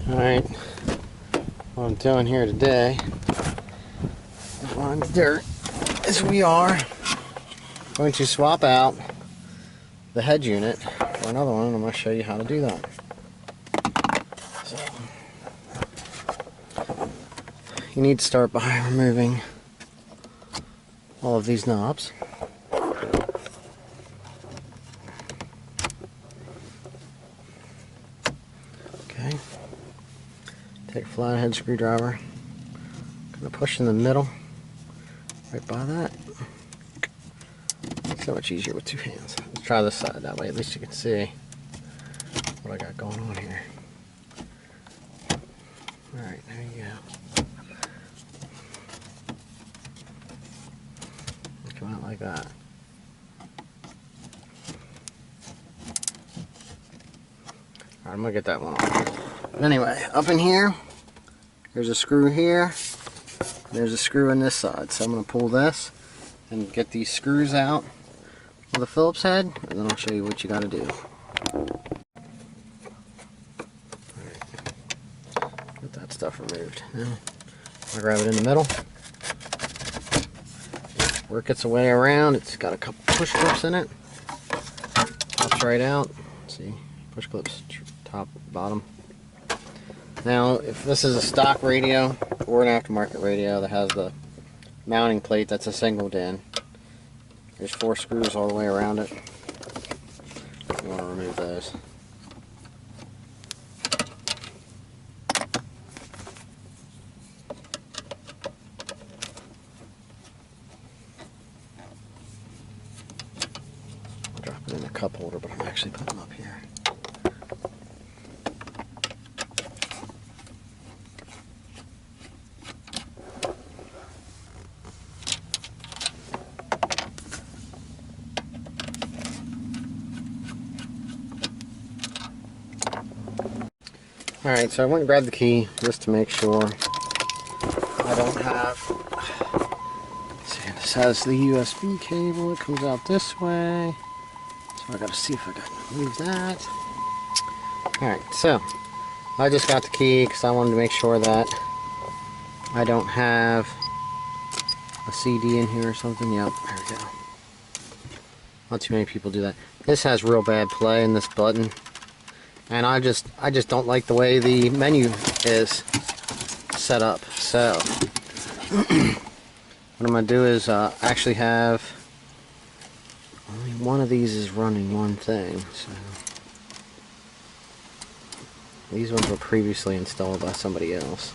Alright, what I'm doing here today is on dirt is we are going to swap out the head unit for another one, and I'm going to show you how to do that. So, you need to start by removing all of these knobs. Okay. Take a flathead screwdriver. Gonna push in the middle, right by that. So much easier with two hands. Let's try this side, that way at least you can see what I got going on here. Alright, there you go. Come out like that. Alright, I'm gonna get that one off. But anyway, up in here, there's a screw here. There's a screw in this side. So I'm gonna pull this and get these screws out with a Phillips head, and then I'll show you what you gotta do. Get that stuff removed. Now, I grab it in the middle. Work its way around. It's got a couple push clips in it. Pops right out. See, push clips, top, bottom. Now, if this is a stock radio or an aftermarket radio that has the mounting plate that's a singled in, there's 4 screws all the way around it. You want to remove those. I'll drop it in a cup holder, but I'm actually putting them up here. Alright, so I went and grabbed the key just to make sure I don't have. See, this has the USB cable. It comes out this way. So I gotta see if I can move that. Alright, so I just got the key because I wanted to make sure that I don't have a CD in here or something. Yep, there we go. Not too many people do that. This has real bad play in this button. And I just don't like the way the menu is set up. So what I'm gonna do is actually have only one of these is running one thing. So these ones were previously installed by somebody else.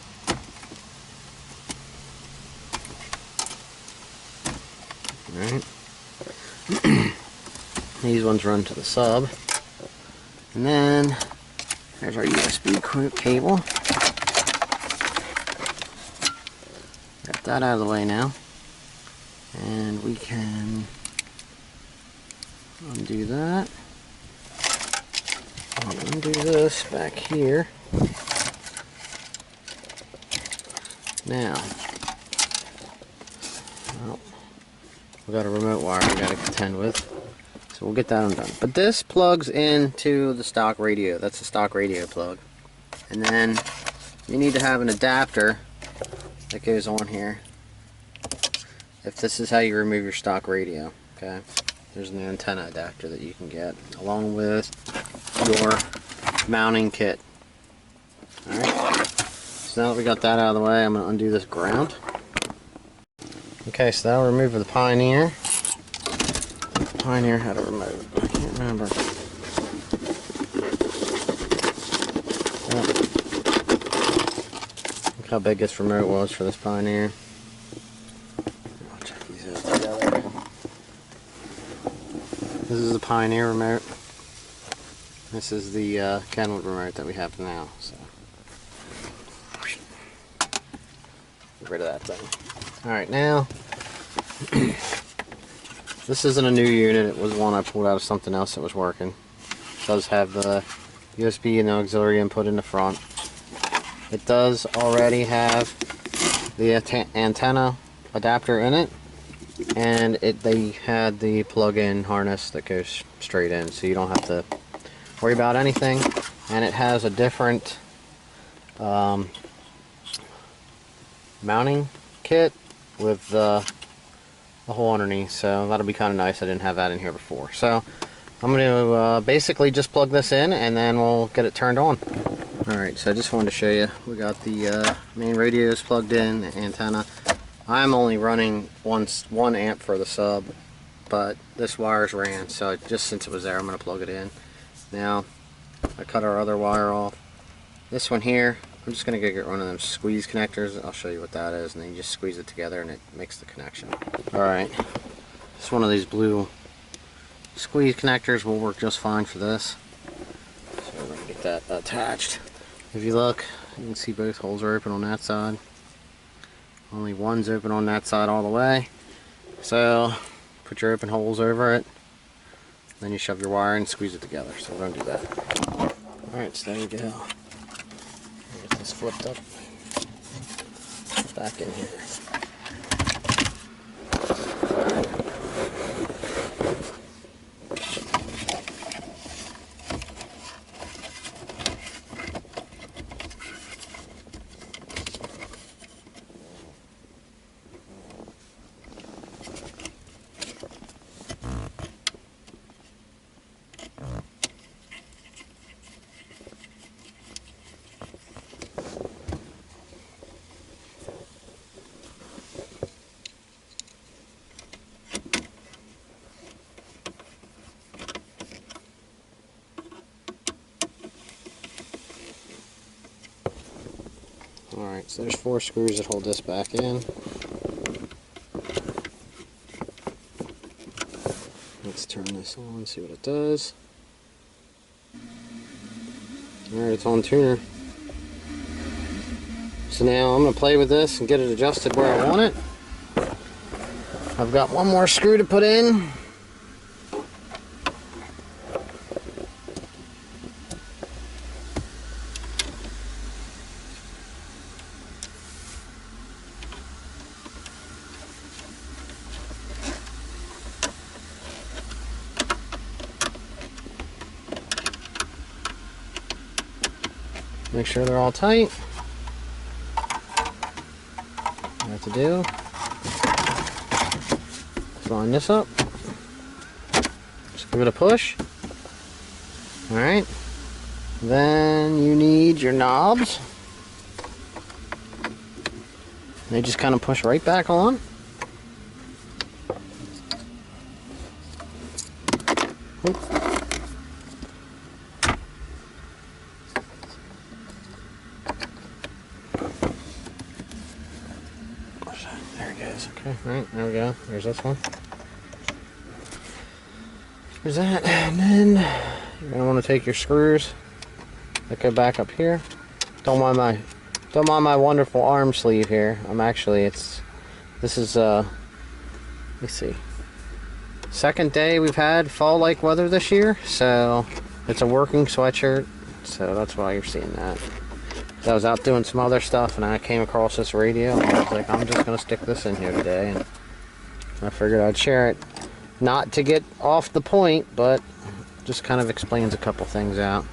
All right. These ones run to the sub. And then there's our USB cable. Got that out of the way now. And we can undo that. I'll undo this back here. Now, well, we got a remote wire we got to contend with. So we'll get that undone. But this plugs into the stock radio. That's a stock radio plug. And then you need to have an adapter that goes on here if this is how you remove your stock radio. Okay, there's an antenna adapter that you can get along with your mounting kit. Alright, so now that we got that out of the way, I'm going to undo this ground. Okay, so now we'll remove the Pioneer. Pioneer had a remote. I can't remember. Look how big this remote was for this Pioneer. I'll check these out together. This is the Pioneer remote. This is the Kenwood remote that we have now. So get rid of that thing. All right, now. This isn't a new unit, it was one I pulled out of something else that was working. It does have the USB and the auxiliary input in the front. It does already have the antenna adapter in it, and they had the plug-in harness that goes straight in, so you don't have to worry about anything. And it has a different mounting kit with the hole underneath, so that'll be kind of nice. I didn't have that in here before. So I'm going to basically just plug this in and then we'll get it turned on. Alright, so I just wanted to show you, we got the main radios plugged in, the antenna. I'm only running 1 amp for the sub, but this wires ran, so just since it was there, I'm going to plug it in. Now, I cut our other wire off. This one here, I'm just going to get one of them squeeze connectors. I'll show you what that is, and then you just squeeze it together and it makes the connection. Alright, it's one of these blue squeeze connectors will work just fine for this. So we're going to get that attached. If you look, you can see both holes are open on that side. Only one's open on that side all the way. So put your open holes over it. Then you shove your wire in and squeeze it together. So we're going to do that. Alright, so there you go. Get this flipped up. Back in here. Alright, so there's 4 screws that hold this back in. Let's turn this on and see what it does. Alright, it's on tuner. So now I'm going to play with this and get it adjusted where I want it. I've got one more screw to put in. Make sure they're all tight. What I have to do, line this up. Just give it a push. Alright. Then you need your knobs. They just kind of push right back on. There it goes. Okay, alright, there we go. There's this one. There's that. And then you're going to want to take your screws that go back up here. Don't mind my wonderful arm sleeve here. This is let's see, second day we've had fall-like weather this year, so it's a working sweatshirt, so that's why you're seeing that. I was out doing some other stuff and I came across this radio and I was like, I'm just gonna stick this in here today, and I figured I'd share it, not to get off the point, but just kind of explains a couple things out.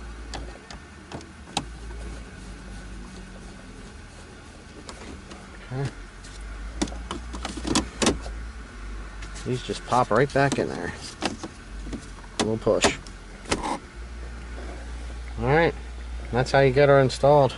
Okay. These just pop right back in there. A little push. Alright, that's how you get her installed.